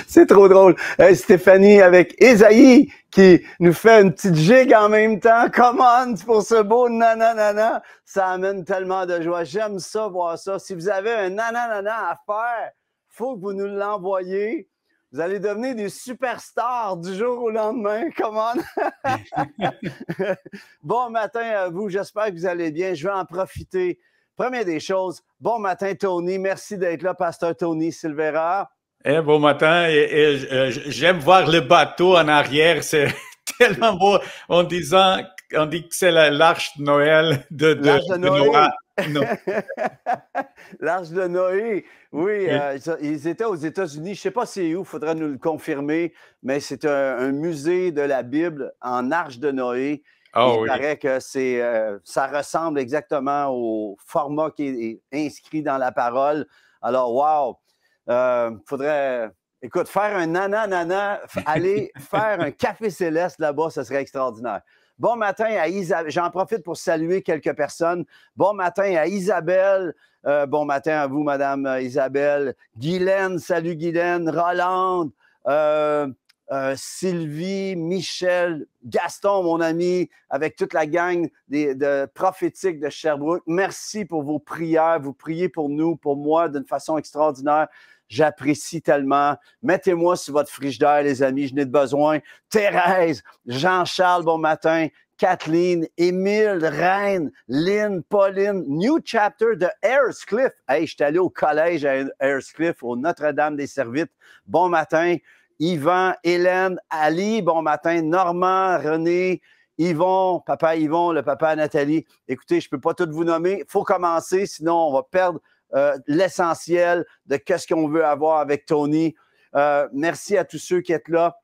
C'est trop drôle. Stéphanie avec Esaïe qui nous fait une petite gigue en même temps. Come on pour ce beau nanana. Ça amène tellement de joie. J'aime ça, voir ça. Si vous avez un nanana à faire, faut que vous nous l'envoyiez. Vous allez devenir des superstars du jour au lendemain. Come on. Bon matin à vous. J'espère que vous allez bien. Je vais en profiter. Première des choses, bon matin Tony. Merci d'être là, Pasteur Tony Silvera. Bon matin, j'aime voir le bateau en arrière, c'est tellement beau on dit que c'est l'arche de Noël de Noé. L'arche de Noé, oui, ils étaient aux États-Unis, je ne sais pas c'est où, il faudra nous le confirmer, mais c'est un musée de la Bible en arche de Noé. Il paraît que ça ressemble exactement au format qui est inscrit dans la parole. Alors, wow! Faudrait, écoute, faire un nana, aller faire un café céleste là-bas, ce serait extraordinaire. Bon matin à Isabelle. J'en profite pour saluer quelques personnes. Bon matin à Isabelle. Bon matin à vous, Madame Isabelle. Guylaine, salut Guylaine. Rolande. Sylvie, Michel, Gaston, mon ami, avec toute la gang de prophétiques de Sherbrooke. Merci pour vos prières. Vous priez pour nous, pour moi, d'une façon extraordinaire. J'apprécie tellement. Mettez-moi sur votre frigidaire, les amis, je n'ai de besoin. Thérèse, Jean-Charles, bon matin. Kathleen, Émile, Reine, Lynn, Pauline, New Chapter de Ayrscliff. Hey, je suis allé au collège à Ayrscliff, au Notre-Dame-des-Servites. Bon matin. Yvan, Hélène, Ali, bon matin. Normand, René, Yvon, papa Yvon, le papa Nathalie. Écoutez, je ne peux pas tout vous nommer. Il faut commencer, sinon on va perdre l'essentiel de qu'est-ce qu'on veut avoir avec Tony. Merci à tous ceux qui êtes là.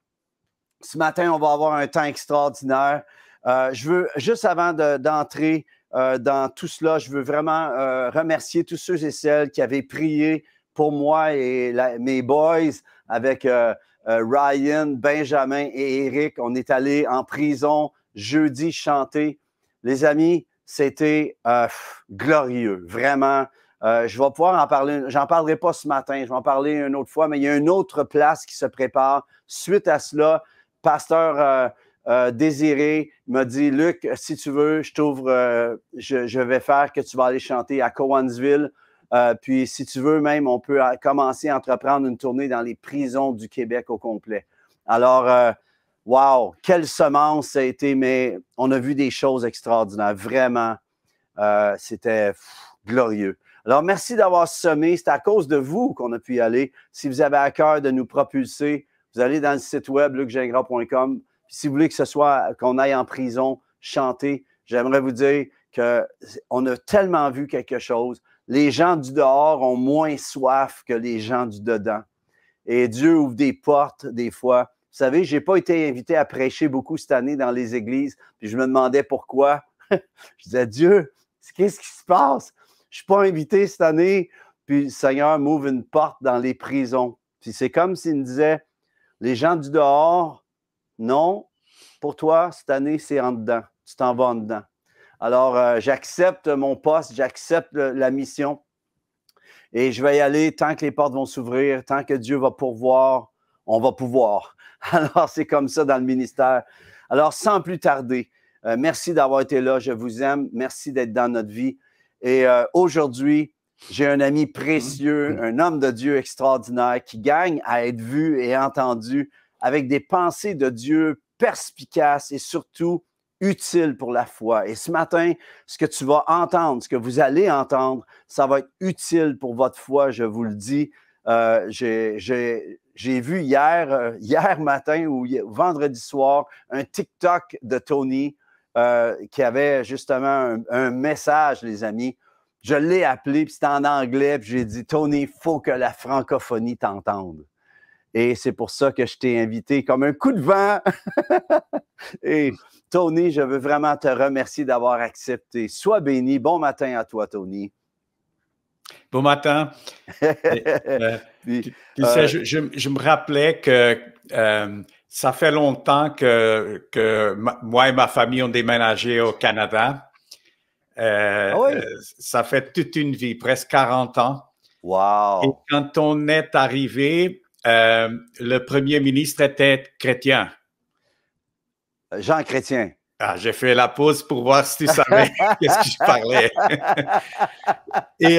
Ce matin, on va avoir un temps extraordinaire. Je veux, juste avant d'entrer dans tout cela, je veux vraiment remercier tous ceux et celles qui avaient prié pour moi et mes boys avec Ryan, Benjamin et Eric. On est allés en prison jeudi chanter. Les amis, c'était glorieux, vraiment. Je vais pouvoir en parler, j'en parlerai pas ce matin, je vais en parler une autre fois, mais il y a une autre place qui se prépare. Suite à cela, pasteur Désiré m'a dit, Luc, si tu veux, je t'ouvre, je vais faire que tu vas aller chanter à Cowansville. Puis si tu veux même, on peut commencer à entreprendre une tournée dans les prisons du Québec au complet. Alors, wow, quelle semence ça a été, mais on a vu des choses extraordinaires, vraiment. C'était glorieux. Alors, merci d'avoir semé. C'est à cause de vous qu'on a pu y aller. Si vous avez à cœur de nous propulser, vous allez dans le site web lucgingras.com. Si vous voulez que ce soit qu'on aille en prison, chanter, j'aimerais vous dire qu'on a tellement vu quelque chose. Les gens du dehors ont moins soif que les gens du dedans. Et Dieu ouvre des portes des fois. Vous savez, je n'ai pas été invité à prêcher beaucoup cette année dans les églises. Puis je me demandais pourquoi. Je disais, Dieu, qu'est-ce qui se passe? Je ne suis pas invité cette année. Puis le Seigneur m'ouvre une porte dans les prisons. Puis c'est comme s'il me disait, les gens du dehors, non, pour toi, cette année, c'est en dedans. Tu t'en vas en dedans. Alors, j'accepte mon poste, j'accepte la mission et je vais y aller tant que les portes vont s'ouvrir, tant que Dieu va pourvoir, on va pouvoir. Alors, c'est comme ça dans le ministère. Alors, sans plus tarder, merci d'avoir été là, je vous aime, merci d'être dans notre vie. Et aujourd'hui, j'ai un ami précieux, un homme de Dieu extraordinaire qui gagne à être vu et entendu avec des pensées de Dieu perspicaces et surtout utile pour la foi. Et ce matin, ce que tu vas entendre, ce que vous allez entendre, ça va être utile pour votre foi, je vous le dis. J'ai vu hier matin ou vendredi soir un TikTok de Tony qui avait justement un message, les amis. Je l'ai appelé, puis c'était en anglais, puis j'ai dit, Tony, il faut que la francophonie t'entende. Et c'est pour ça que je t'ai invité comme un coup de vent. Et Tony, je veux vraiment te remercier d'avoir accepté. Sois béni. Bon matin à toi, Tony. Bon matin. Tu sais, je me rappelais que ça fait longtemps que moi et ma famille ont déménagé au Canada. Oui. Ça fait toute une vie, presque 40 ans. Et Wow! quand on est arrivé, le premier ministre était chrétien. Jean Chrétien. Ah, j'ai fait la pause pour voir si tu savais qu'est-ce que je parlais. Et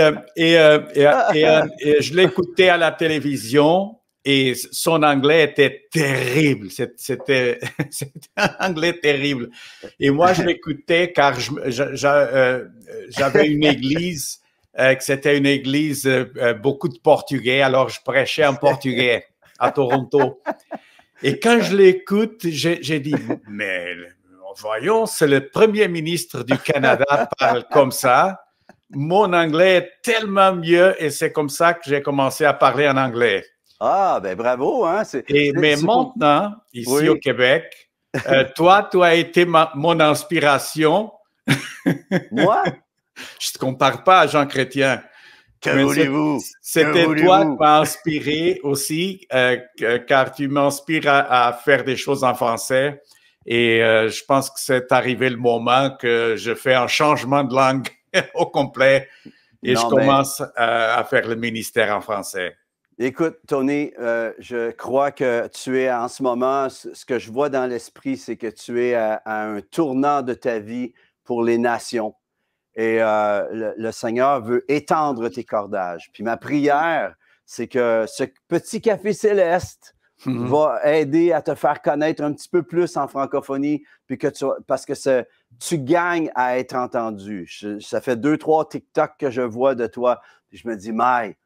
je l'écoutais à la télévision et son anglais était terrible. C'était un anglais terrible. Et moi, je l'écoutais car j'avais une église, que c'était une église beaucoup de portugais, alors je prêchais en portugais à Toronto. Et quand je l'écoute, j'ai dit, mais voyons, c'est le premier ministre du Canada parle comme ça. Mon anglais est tellement mieux et c'est comme ça que j'ai commencé à parler en anglais. Ah, ben bravo, hein? Mais maintenant, ici au Québec, toi, tu as été mon inspiration. Moi? Je ne te compare pas à Jean Chrétien. Que voulez-vous? C'était toi qui m'as inspiré aussi, car tu m'inspires à faire des choses en français. Et je pense que c'est arrivé le moment que je fais un changement de langue au complet et je commence à faire le ministère en français. Écoute, Tony, je crois que tu es en ce moment, ce que je vois dans l'esprit, c'est que tu es à un tournant de ta vie pour les nations. Et le Seigneur veut étendre tes cordages. Puis ma prière, c'est que ce petit café céleste va aider à te faire connaître un petit peu plus en francophonie, puis parce que tu gagnes à être entendu. Ça fait 2-3 TikTok que je vois de toi, puis je me dis, Maï,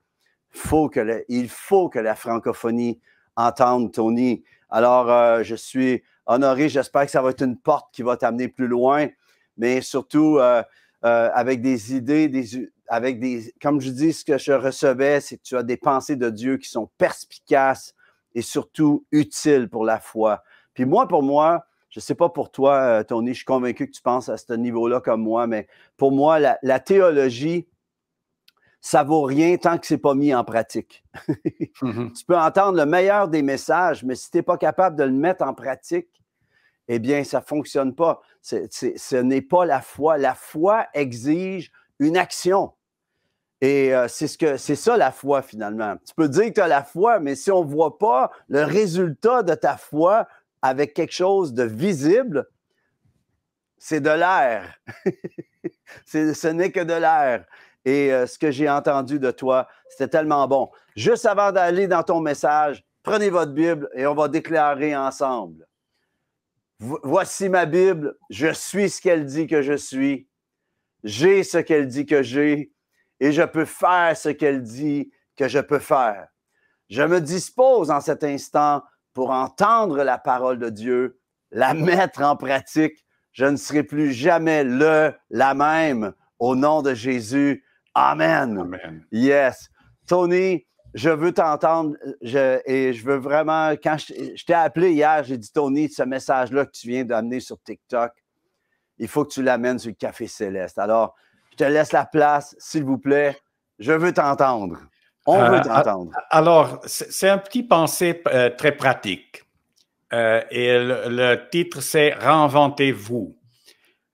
il faut que la francophonie entende Tony. Alors, je suis honoré. J'espère que ça va être une porte qui va t'amener plus loin, mais surtout avec des idées, comme je dis, ce que je recevais, c'est que tu as des pensées de Dieu qui sont perspicaces et surtout utiles pour la foi. Puis pour moi, je ne sais pas pour toi, Tony, je suis convaincu que tu penses à ce niveau-là comme moi, mais pour moi, la théologie, ça vaut rien tant que c'est pas mis en pratique. Tu peux entendre le meilleur des messages, mais si tu n'es pas capable de le mettre en pratique, eh bien, ça ne fonctionne pas. Ce n'est pas la foi. La foi exige une action. Et c'est ça la foi, finalement. Tu peux dire que tu as la foi, mais si on ne voit pas le résultat de ta foi avec quelque chose de visible, c'est de l'air. Ce n'est que de l'air. Et ce que j'ai entendu de toi, c'était tellement bon. Juste avant d'aller dans ton message, prenez votre Bible et on va déclarer ensemble. Voici ma Bible, je suis ce qu'elle dit que je suis, j'ai ce qu'elle dit que j'ai, et je peux faire ce qu'elle dit que je peux faire. Je me dispose en cet instant pour entendre la parole de Dieu, la mettre en pratique. Je ne serai plus jamais la même. Au nom de Jésus, Amen. Amen. Yes. Tony, je veux t'entendre et je veux vraiment, quand je t'ai appelé hier, j'ai dit, Tony, ce message-là que tu viens d'amener sur TikTok, il faut que tu l'amènes sur le Café Céleste. Alors, je te laisse la place, s'il vous plaît. Je veux t'entendre. On veut t'entendre. Alors, c'est un petit pensée très pratique. Et le titre, c'est « Réinventez-vous ».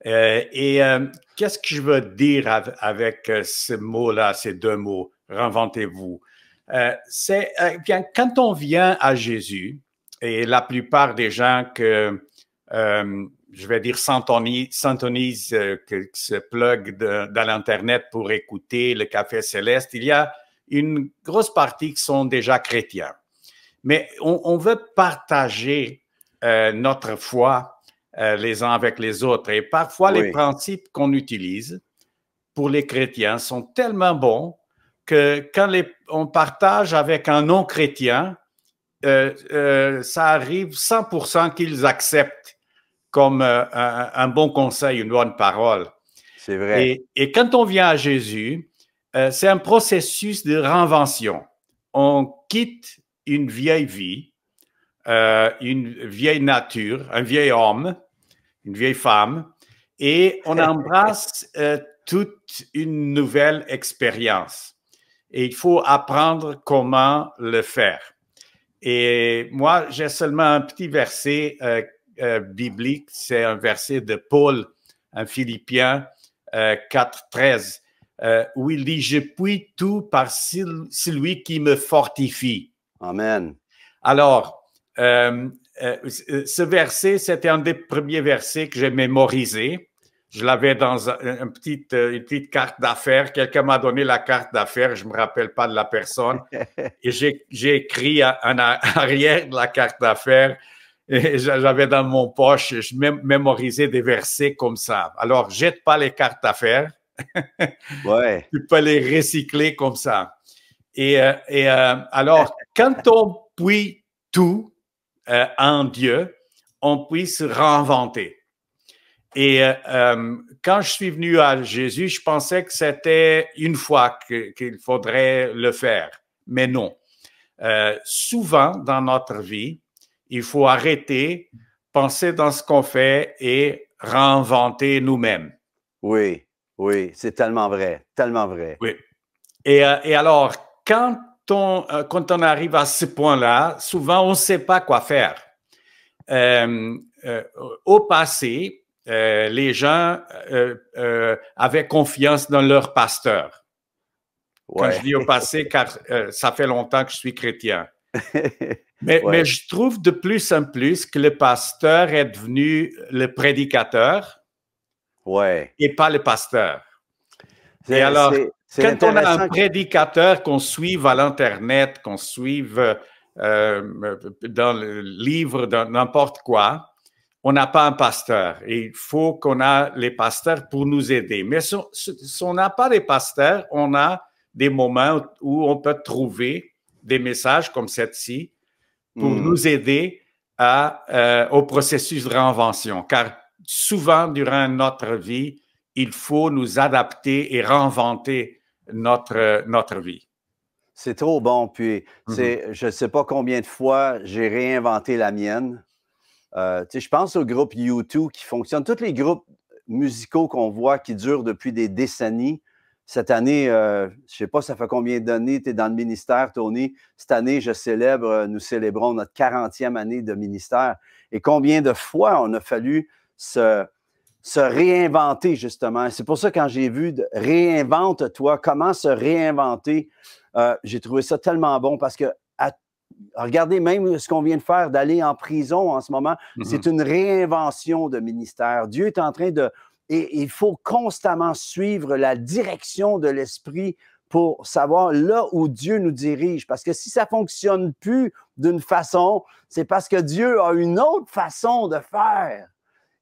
Qu'est-ce que je veux dire avec ce mot-là, ces deux mots, « Réinventez-vous ». Bien, quand on vient à Jésus, et la plupart des gens que, je vais dire, s'intonisent, que se plug dans l'Internet pour écouter le Café Céleste, il y a une grosse partie qui sont déjà chrétiens. Mais on veut partager notre foi les uns avec les autres. Et parfois, les principes qu'on utilise pour les chrétiens sont tellement bons que quand on partage avec un non-chrétien, ça arrive 100% qu'ils acceptent comme un bon conseil, une bonne parole. C'est vrai. Et quand on vient à Jésus, c'est un processus de réinvention. On quitte une vieille vie, une vieille nature, un vieil homme, une vieille femme, et on embrasse toute une nouvelle expérience. Et il faut apprendre comment le faire. Et moi, j'ai seulement un petit verset biblique, c'est un verset de Paul, un Philippiens 4, 13. où il dit « Je puis tout par celui qui me fortifie ». Amen. Alors, ce verset, c'était un des premiers versets que j'ai mémorisé. Je l'avais dans une petite carte d'affaires. Quelqu'un m'a donné la carte d'affaires, je ne me rappelle pas de la personne. Et j'ai écrit en arrière de la carte d'affaires, et j'avais dans mon poche, je mémorisais des versets comme ça. Alors, jette pas les cartes d'affaires. Ouais. Tu peux les recycler comme ça. Alors, quand on puise tout en Dieu, on puisse se réinventer. Et quand je suis venu à Jésus, je pensais que c'était une fois qu'il faudrait le faire. Mais non. Souvent dans notre vie, il faut arrêter, penser dans ce qu'on fait et réinventer nous-mêmes. Oui, oui, c'est tellement vrai, tellement vrai. Oui. Et alors, quand on arrive à ce point-là, souvent on ne sait pas quoi faire. Au passé, les gens avaient confiance dans leur pasteur. Quand je dis au passé, car ça fait longtemps que je suis chrétien. Mais je trouve de plus en plus que le pasteur est devenu le prédicateur et pas le pasteur. Et alors, quand on a un prédicateur qu'on suive à l'Internet, qu'on suive dans le livre, dans n'importe quoi, on n'a pas un pasteur. Et il faut qu'on ait les pasteurs pour nous aider. Mais si on n'a pas les pasteurs, on a des moments où on peut trouver des messages comme celle-ci pour nous aider au processus de réinvention. Car souvent, durant notre vie, il faut nous adapter et réinventer notre vie. C'est trop bon. Puis, je ne sais pas combien de fois j'ai réinventé la mienne. Je pense au groupe U2 qui fonctionne. Tous les groupes musicaux qu'on voit qui durent depuis des décennies. Cette année, je ne sais pas, ça fait combien d'années tu es dans le ministère, Tony? Cette année, nous célébrons notre 40e année de ministère. Et combien de fois on a fallu se réinventer, justement. C'est pour ça, quand j'ai vu « Réinvente-toi », comment se réinventer, j'ai trouvé ça tellement bon parce que regardez même ce qu'on vient de faire, d'aller en prison en ce moment, c'est une réinvention de ministère. Dieu est en train de... Et il faut constamment suivre la direction de l'Esprit pour savoir là où Dieu nous dirige. Parce que si ça ne fonctionne plus d'une façon, c'est parce que Dieu a une autre façon de faire.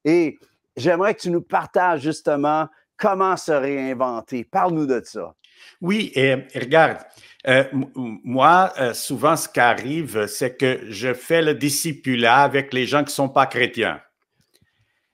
Et j'aimerais que tu nous partages justement comment se réinventer. Parle-nous de ça. Oui, et regarde, moi, souvent, ce qui arrive, c'est que je fais le discipulat avec les gens qui ne sont pas chrétiens.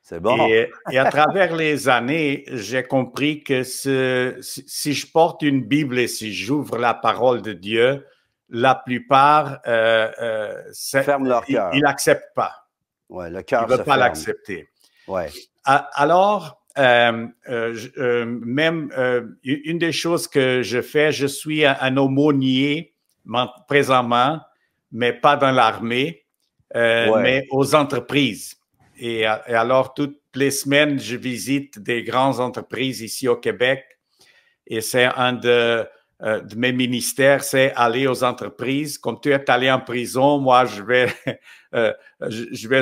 C'est bon. Et à travers les années, j'ai compris que si je porte une Bible et si j'ouvre la parole de Dieu, la plupart ferment leur cœur. Ils n'acceptent pas. Ouais, le cœur ne veulent pas l'accepter. Ouais. Alors, même une des choses que je fais, je suis un aumônier présentement, mais pas dans l'armée, mais aux entreprises. Et alors, toutes les semaines, je visite des grandes entreprises ici au Québec. Et c'est un de mes ministères, c'est aller aux entreprises. Comme tu es allé en prison, moi, je vais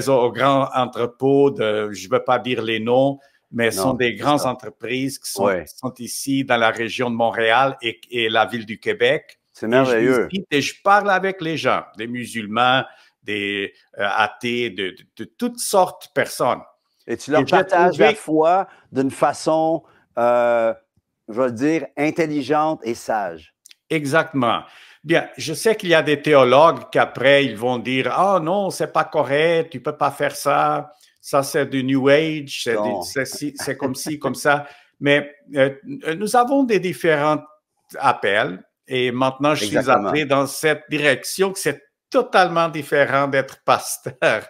au grand entrepôt je ne veux pas dire les noms, mais ce sont des grandes entreprises qui sont ici dans la région de Montréal et la ville du Québec. C'est merveilleux. Et je parle avec les gens, des musulmans, des athées, de toutes sortes de personnes. Et tu leur partages la foi d'une façon, je vais dire, intelligente et sage. Exactement. Bien, je sais qu'il y a des théologues qu'après, ils vont dire « Ah non, c'est pas correct, tu peux pas faire ça, ça c'est du New Age, c'est comme ci, comme ça. » Mais nous avons des différents appels et maintenant, je suis appelé dans cette direction que c'est totalement différent d'être pasteur.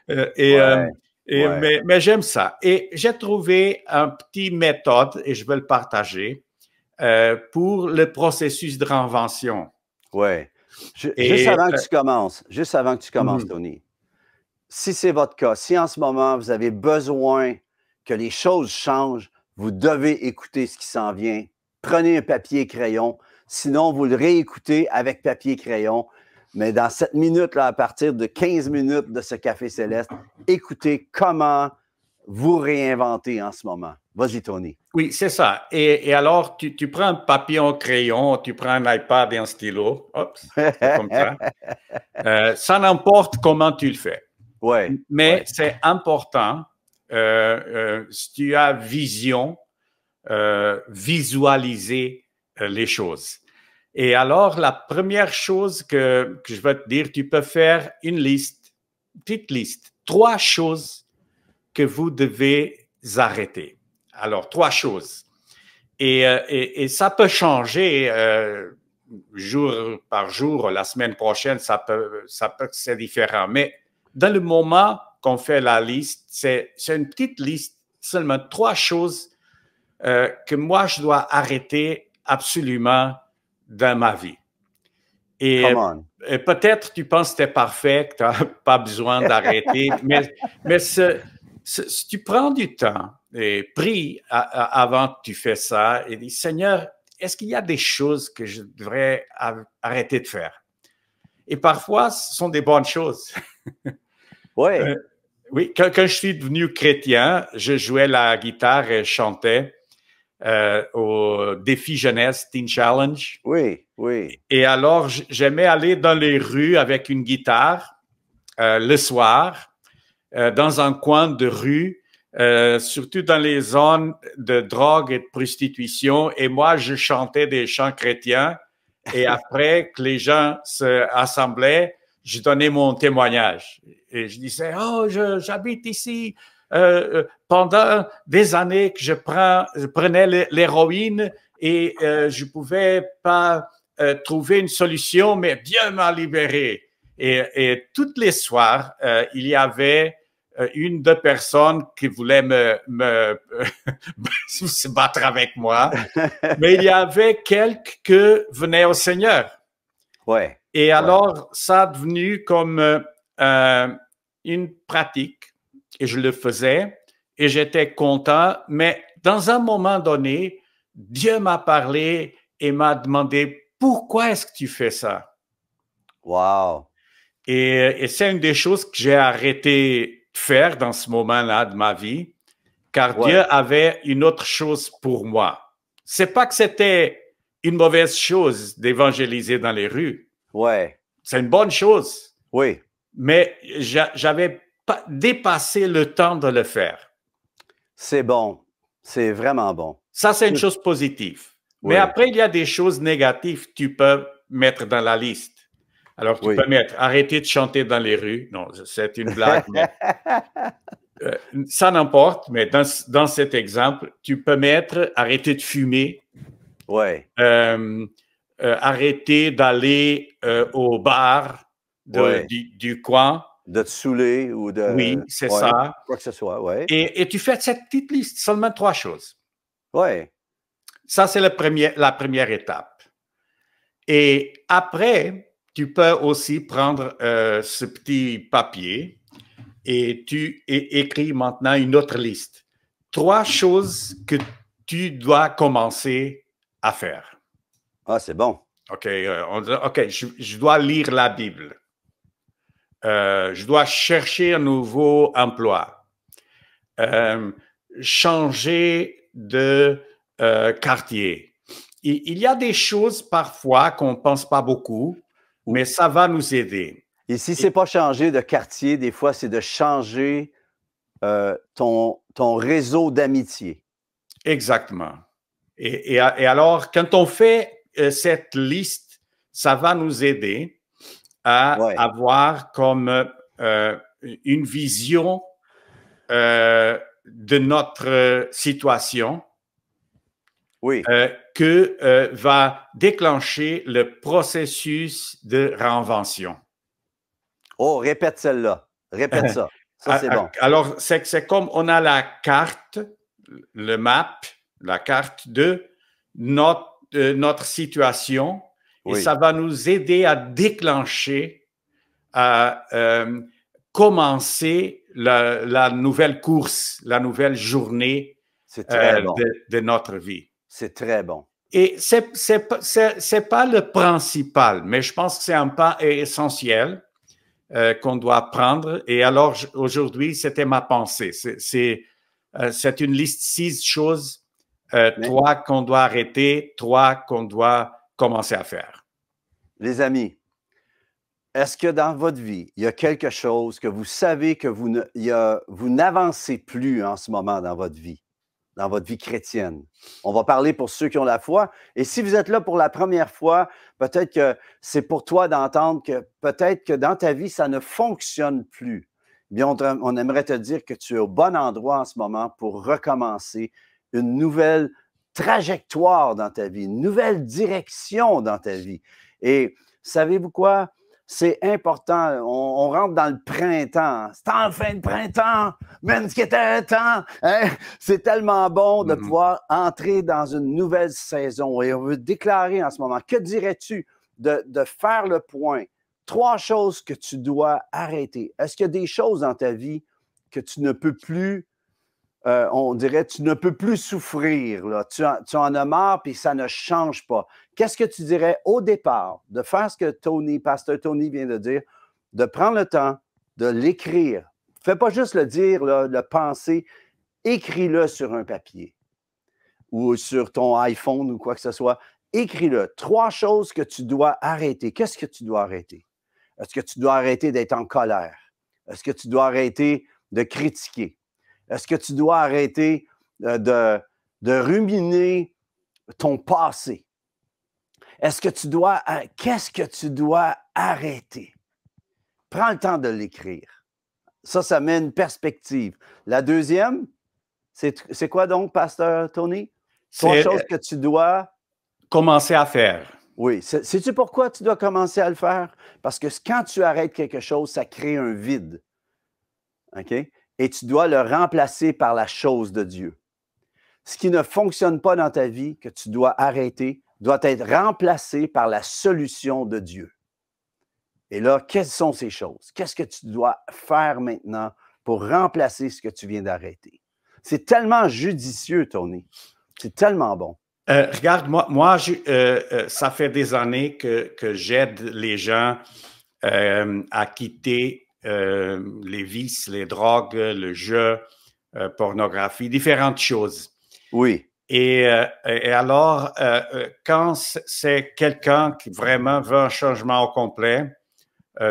Mais j'aime ça. Et j'ai trouvé un petit méthode, et je vais le partager, pour le processus de réinvention. Oui. Juste avant que tu commences, Tony, si c'est votre cas, si en ce moment vous avez besoin que les choses changent, vous devez écouter ce qui s'en vient prenez un papier et crayon. Sinon, vous le réécoutez avec papier et crayon. Mais dans cette minute-là, à partir de 15 minutes de ce Café Céleste, écoutez comment vous réinventez en ce moment. Vas-y, Tony. Oui, c'est ça. Et alors, tu prends un papier, un crayon, tu prends un iPad et un stylo. Hop, c'est comme ça. Ça n'importe comment tu le fais. Ouais. Mais c'est important, si tu as vision, visualiser les choses. Et alors, la première chose que je vais te dire, tu peux faire une liste, une petite liste, 3 choses que vous devez arrêter. Alors, 3 choses. Et ça peut changer jour par jour, la semaine prochaine, ça peut c'est différent. Mais dans le moment qu'on fait la liste, c'est une petite liste, seulement 3 choses que moi, je dois arrêter absolument dans ma vie. Et peut-être tu penses que tu es parfait, que tu n'as pas besoin d'arrêter, mais si tu prends du temps et prie avant que tu fais ça et dis, Seigneur, est-ce qu'il y a des choses que je devrais arrêter de faire? Et parfois, ce sont des bonnes choses. Oui. Oui, quand je suis devenu chrétien, je jouais la guitare et je chantais au défi jeunesse Teen Challenge. Oui, oui. Et alors, j'aimais aller dans les rues avec une guitare le soir, dans un coin de rue, surtout dans les zones de drogue et de prostitution. Et moi, je chantais des chants chrétiens. Et après que les gens se assemblaient, je donnais mon témoignage. Et je disais, oh, j'habite ici pendant des années que je prenais l'héroïne et je pouvais pas trouver une solution, mais Dieu m'a libéré. Et tous les soirs, il y avait une, 2 personnes qui voulaient se battre avec moi, mais il y avait quelques qui venaient au Seigneur. Ouais. Et alors, ça a devenu comme une pratique, et je le faisais, et j'étais content, mais dans un moment donné, Dieu m'a parlé et m'a demandé, pourquoi est-ce que tu fais ça? Wow. Et c'est une des choses que j'ai arrêté de faire dans ce moment-là de ma vie, car Dieu avait une autre chose pour moi. C'est pas que c'était une mauvaise chose d'évangéliser dans les rues. Ouais. C'est une bonne chose. Oui. Mais j'avais pas dépassé le temps de le faire. C'est bon. C'est vraiment bon. Ça, c'est une chose positive. Oui. Mais après, il y a des choses négatives que tu peux mettre dans la liste. Alors, tu peux mettre arrêter de chanter dans les rues. Non, c'est une blague. Mais, ça n'importe, mais dans cet exemple, tu peux mettre arrêter de fumer. Oui. Arrêter d'aller au bar du coin. De te saouler ou de... Oui, c'est ça. Quoi que ce soit, oui. Et tu fais cette petite liste, seulement 3 choses. Oui. Ça, c'est la première étape. Et après, tu peux aussi prendre ce petit papier et tu écris maintenant une autre liste. 3 choses que tu dois commencer à faire. Ah, c'est bon. OK, je dois lire la Bible. Je dois chercher un nouveau emploi. Changer de quartier. Il y a des choses parfois qu'on ne pense pas beaucoup, mais ça va nous aider. Et si ce n'est pas changer de quartier, des fois, c'est de changer ton réseau d'amitié. Exactement. Et alors, quand on fait cette liste, ça va nous aider à avoir comme une vision de notre situation que va déclencher le processus de réinvention. Oh, répète celle-là. Répète ça. Ça, c'est bon. Alors, c'est comme on a la carte, le map, la carte de notre situation, et ça va nous aider à déclencher, à commencer la nouvelle course, la nouvelle journée de notre vie. C'est très bon. Et c'est pas le principal, mais je pense que c'est un pas essentiel qu'on doit prendre. Et alors, aujourd'hui, c'était ma pensée. C'est une liste 6 choses, 3 qu'on doit arrêter, 3 qu'on doit commencer à faire. Les amis, est-ce que dans votre vie, il y a quelque chose que vous savez que vous n'avancez plus en ce moment dans votre vie chrétienne? On va parler pour ceux qui ont la foi. Et si vous êtes là pour la première fois, peut-être que c'est pour toi d'entendre que peut-être que dans ta vie, ça ne fonctionne plus. Bien, on aimerait te dire que tu es au bon endroit en ce moment pour recommencer une nouvelle trajectoire dans ta vie, une nouvelle direction dans ta vie. Et savez-vous quoi? C'est important. On rentre dans le printemps. C'est enfin le printemps, même ce qui était temps. Hein? C'est tellement bon de pouvoir entrer dans une nouvelle saison. Et on veut déclarer en ce moment, que dirais-tu de faire le point? 3 choses que tu dois arrêter. Est-ce qu'il y a des choses dans ta vie que tu ne peux plus, on dirait, tu ne peux plus souffrir, là. Tu en as marre, puis ça ne change pas. Qu'est-ce que tu dirais au départ de faire ce que Pasteur Tony vient de dire, de prendre le temps de l'écrire? Fais pas juste le dire, là, le penser, écris-le sur un papier ou sur ton iPhone ou quoi que ce soit. Écris-le. 3 choses que tu dois arrêter. Qu'est-ce que tu dois arrêter? Est-ce que tu dois arrêter d'être en colère? Est-ce que tu dois arrêter de critiquer? Est-ce que tu dois arrêter de ruminer ton passé? Qu'est-ce que tu dois arrêter? Prends le temps de l'écrire. Ça met une perspective. La deuxième, c'est quoi donc, Pasteur Tony? 3 choses que tu dois commencer à faire. Oui. Sais-tu pourquoi tu dois commencer à le faire? Parce que quand tu arrêtes quelque chose, ça crée un vide. OK? Et tu dois le remplacer par la chose de Dieu. Ce qui ne fonctionne pas dans ta vie, que tu dois arrêter, doit être remplacé par la solution de Dieu. Et là, quelles sont ces choses? Qu'est-ce que tu dois faire maintenant pour remplacer ce que tu viens d'arrêter? C'est tellement judicieux, Tony. C'est tellement bon. Regarde, moi ça fait des années que j'aide les gens à quitter les vices, les drogues, le jeu, pornographie, différentes choses. Oui. Et alors, quand c'est quelqu'un qui vraiment veut un changement au complet,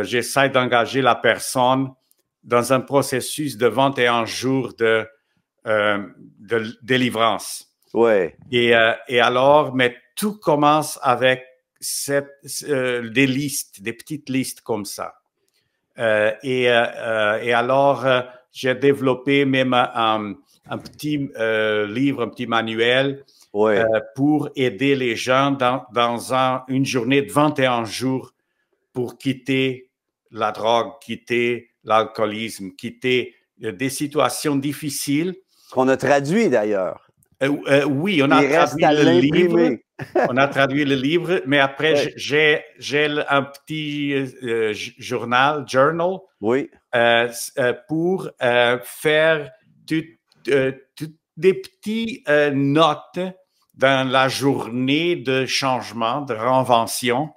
j'essaie d'engager la personne dans un processus de 21 jours de délivrance. Ouais. Et alors, mais tout commence avec des listes, des petites listes comme ça. Et alors, j'ai développé même un petit livre, un petit manuel pour aider les gens dans une journée de 21 jours pour quitter la drogue, quitter l'alcoolisme, quitter des situations difficiles. Qu'on a traduit d'ailleurs. Oui, on a traduit le livre. On a traduit le livre, mais après, j'ai un petit journal pour faire toutes des petites notes dans la journée de changement, de réinvention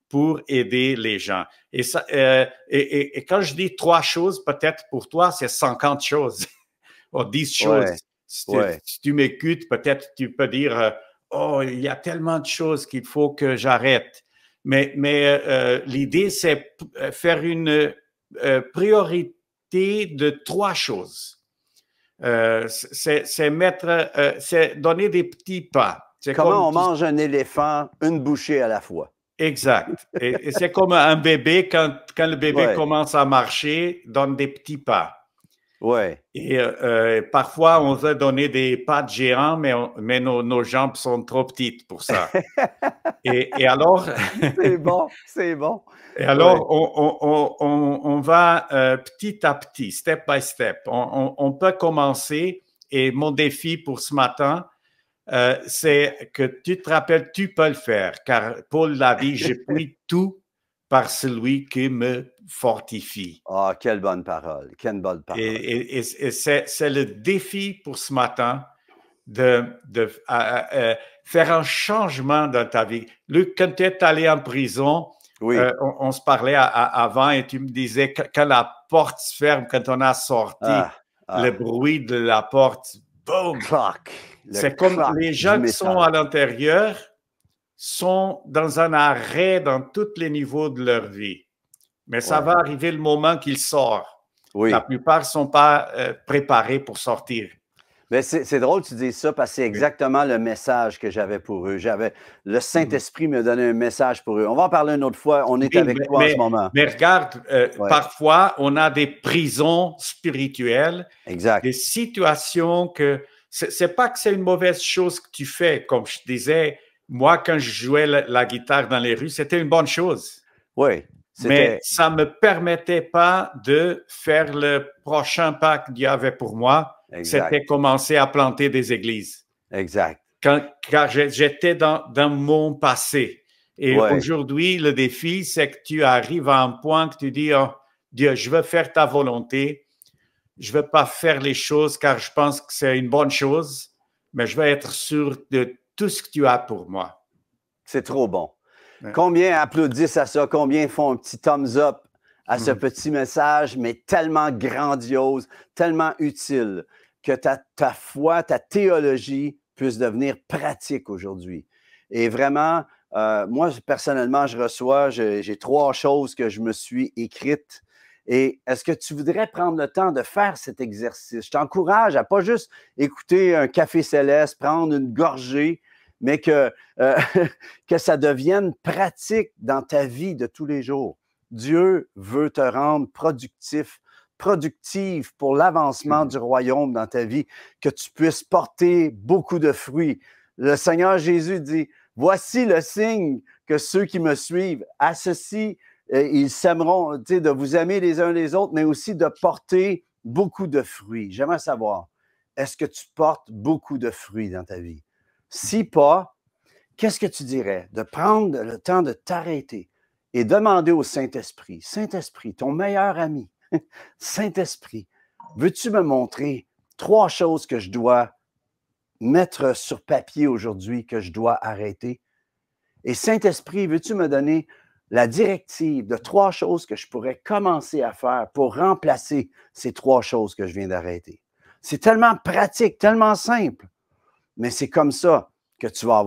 pour aider les gens. Et quand je dis 3 choses, peut-être pour toi, c'est 50 choses ou 10 choses. Si tu m'écoutes, peut-être tu peux dire oh, il y a tellement de choses qu'il faut que j'arrête. Mais l'idée, c'est faire une priorité de 3 choses. C'est donner des petits pas. Comment on mange un éléphant, une bouchée à la fois. Exact. Et c'est comme un bébé, quand le bébé commence à marcher, donne des petits pas. Ouais. Et parfois, on veut donner des pas de géant, mais nos jambes sont trop petites pour ça. et alors... c'est bon, c'est bon. Et alors, on va petit à petit, step by step. On peut commencer, et mon défi pour ce matin, c'est que tu te rappelles, tu peux le faire, car Paul l'a dit, je puis tout par celui qui me fortifie. Ah, quelle bonne parole, quelle bonne parole. Et c'est le défi pour ce matin de faire un changement dans ta vie. Luc, quand tu es allé en prison, Oui. On se parlait avant et tu me disais que quand la porte se ferme, quand on a sorti le bruit de la porte, boum! C'est comme les gens qui sont à l'intérieur sont dans un arrêt dans tous les niveaux de leur vie. Mais ça va arriver le moment qu'ils sortent. Oui. La plupart ne sont pas préparés pour sortir. Mais c'est drôle que tu dises ça parce que c'est exactement le message que j'avais pour eux. Le Saint-Esprit me donnait un message pour eux. On va en parler une autre fois. On est avec toi en ce moment. Mais regarde, parfois, on a des prisons spirituelles, des situations que c'est pas que c'est une mauvaise chose que tu fais. Comme je disais, moi, quand je jouais la guitare dans les rues, c'était une bonne chose. Oui. Mais ça me permettait pas de faire le prochain pas que Dieu avait pour moi. C'était commencer à planter des églises. Exact. Car j'étais dans mon passé. Et aujourd'hui, le défi, c'est que tu arrives à un point que tu dis, oh, Dieu, je veux faire ta volonté. Je veux pas faire les choses car je pense que c'est une bonne chose, mais je veux être sûr de tout ce que tu as pour moi. C'est trop bon. Combien applaudissent à ça? Combien font un petit thumbs up à ce petit message, mais tellement grandiose, tellement utile, que ta foi, ta théologie puisse devenir pratique aujourd'hui. Et vraiment, moi, personnellement, j'ai 3 choses que je me suis écrites. Et est-ce que tu voudrais prendre le temps de faire cet exercice? Je t'encourage à pas juste écouter un café céleste, prendre une gorgée, mais que ça devienne pratique dans ta vie de tous les jours. Dieu veut te rendre productive pour l'avancement du royaume dans ta vie, que tu puisses porter beaucoup de fruits. Le Seigneur Jésus dit, voici le signe que ceux qui me suivent, à ceci, ils s'aimeront, de vous aimer les uns les autres, mais aussi de porter beaucoup de fruits. J'aimerais savoir, est-ce que tu portes beaucoup de fruits dans ta vie? Si pas, qu'est-ce que tu dirais de prendre le temps de t'arrêter et demander au Saint-Esprit, Saint-Esprit, ton meilleur ami, Saint-Esprit, veux-tu me montrer 3 choses que je dois mettre sur papier aujourd'hui, que je dois arrêter? Et Saint-Esprit, veux-tu me donner la directive de 3 choses que je pourrais commencer à faire pour remplacer ces 3 choses que je viens d'arrêter? C'est tellement pratique, tellement simple. Mais c'est comme ça que tu vas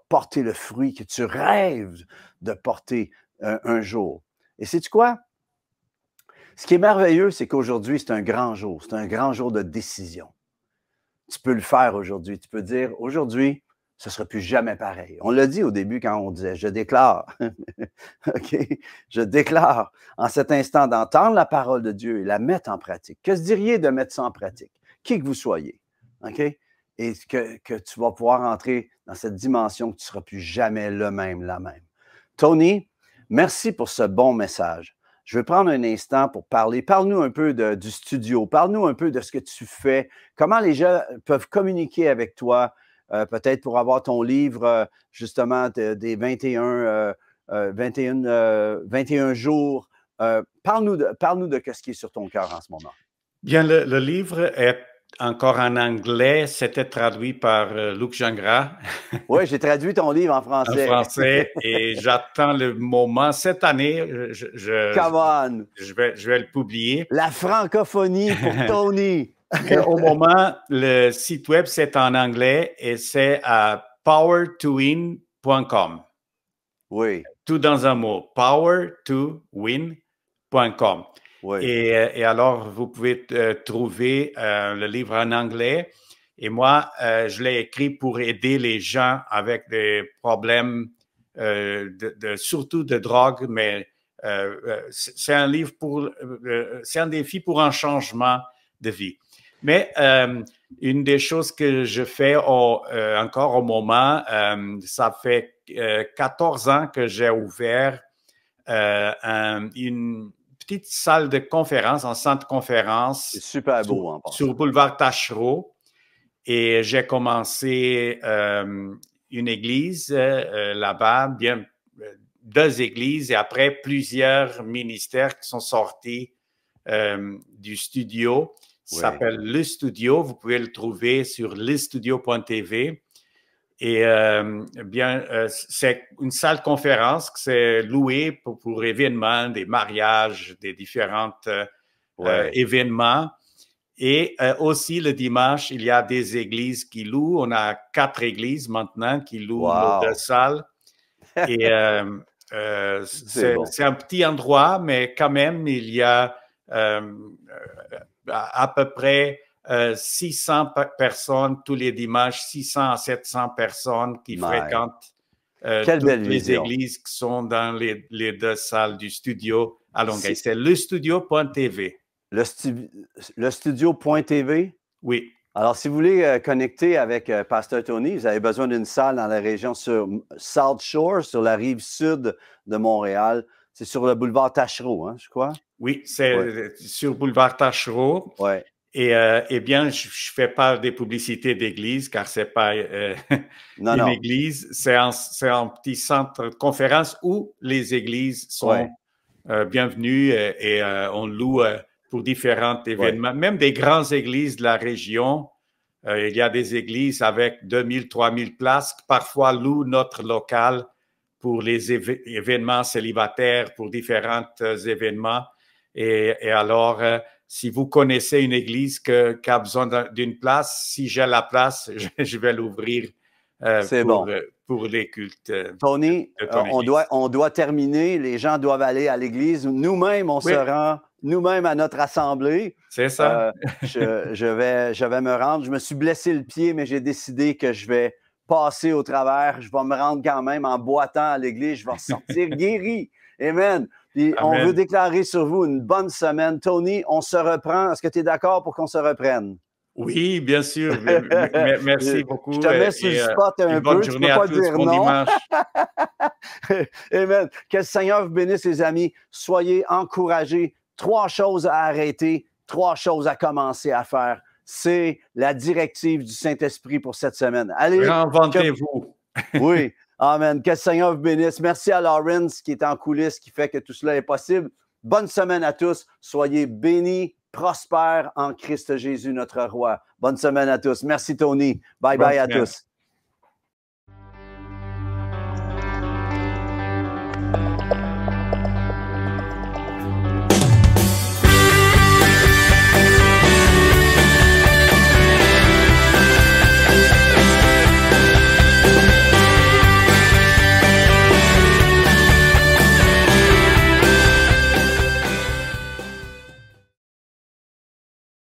porter le fruit que tu rêves de porter un jour. Et sais-tu quoi? Ce qui est merveilleux, c'est qu'aujourd'hui, c'est un grand jour. C'est un grand jour de décision. Tu peux le faire aujourd'hui. Tu peux dire, aujourd'hui, ce ne sera plus jamais pareil. On l'a dit au début quand on disait, je déclare, OK? Je déclare en cet instant d'entendre la parole de Dieu et la mettre en pratique. Que se diriez de mettre ça en pratique? Qui que vous soyez, OK? Et que tu vas pouvoir entrer dans cette dimension que tu ne seras plus jamais le même, la même. Tony, merci pour ce bon message. Je vais prendre un instant pour parler. Parle-nous un peu du studio. Parle-nous un peu de ce que tu fais. Comment les gens peuvent communiquer avec toi, peut-être pour avoir ton livre, justement, des 21 jours. Parle-nous de ce qui est sur ton cœur en ce moment. Bien, le livre est encore en anglais. C'était traduit par Luc Gingras. Oui, j'ai traduit ton livre en français. En français, et j'attends le moment. Cette année, je vais le publier. La francophonie pour Tony. Au moment, le site web, c'est en anglais et c'est à power2win.com. Oui. Tout dans un mot, power2win.com. Oui. Et alors, vous pouvez trouver le livre en anglais. Et moi, je l'ai écrit pour aider les gens avec des problèmes, surtout de drogue, mais c'est un livre c'est un défi pour un changement de vie. Mais une des choses que je fais encore au moment, ça fait 14 ans que j'ai ouvert une petite salle de conférence, un centre de conférence. C'est super beau en passant. Sur boulevard Taschereau. Et j'ai commencé une église là-bas, bien 2 églises, et après plusieurs ministères qui sont sortis du studio. Ça s'appelle Le Studio. Vous pouvez le trouver sur lestudio.tv. Et c'est une salle conférence qui s'est louée pour événements, des mariages, des différents événements. Et aussi le dimanche, il y a des églises qui louent. On a 4 églises maintenant qui louent nos 2 salles. Et c'est un petit endroit, mais quand même, il y a à peu près 600 personnes tous les dimanches, 600 à 700 personnes qui fréquentent toutes les églises qui sont dans les 2 salles du studio à Longueuil. C'est le studio.tv. Le studio.tv? Oui. Alors, si vous voulez connecter avec Pasteur Tony, vous avez besoin d'une salle dans la région sur South Shore, sur la rive sud de Montréal. C'est sur le boulevard Taschereau, hein, je crois? Oui, c'est sur le boulevard Taschereau. Ouais. Et bien, je ne fais pas des publicités d'église, car ce n'est pas une église. C'est un petit centre de conférence où les églises sont bienvenues et on loue pour différents événements. Même des grandes églises de la région. Il y a des églises avec 2000, 3000 places qui parfois louent notre local pour les événements célibataires, pour différents événements. Et alors, si vous connaissez une église qui a besoin d'une place, si j'ai la place, je vais l'ouvrir pour les cultes. Tony, on doit terminer. Les gens doivent aller à l'église. Nous-mêmes, on se rend nous-mêmes à notre assemblée. C'est ça. Je vais me rendre. Je me suis blessé le pied, mais j'ai décidé que je vais passer au travers. Je vais me rendre quand même en boitant à l'église. Je vais ressortir guéri. Amen. Puis on veut déclarer sur vous une bonne semaine. Tony, on se reprend. Est-ce que tu es d'accord pour qu'on se reprenne? Oui, bien sûr. Merci beaucoup. Je te mets sur le spot un peu. Bonne journée à tous. Bon dimanche. Amen. Que le Seigneur vous bénisse, les amis. Soyez encouragés. 3 choses à arrêter, 3 choses à commencer à faire. C'est la directive du Saint-Esprit pour cette semaine. Allez. Réinventez-vous. Oui. Amen. Que le Seigneur vous bénisse. Merci à Lawrence qui est en coulisses, qui fait que tout cela est possible. Bonne semaine à tous. Soyez bénis, prospères en Christ Jésus, notre roi. Bonne semaine à tous. Merci, Tony. Bye bye à tous.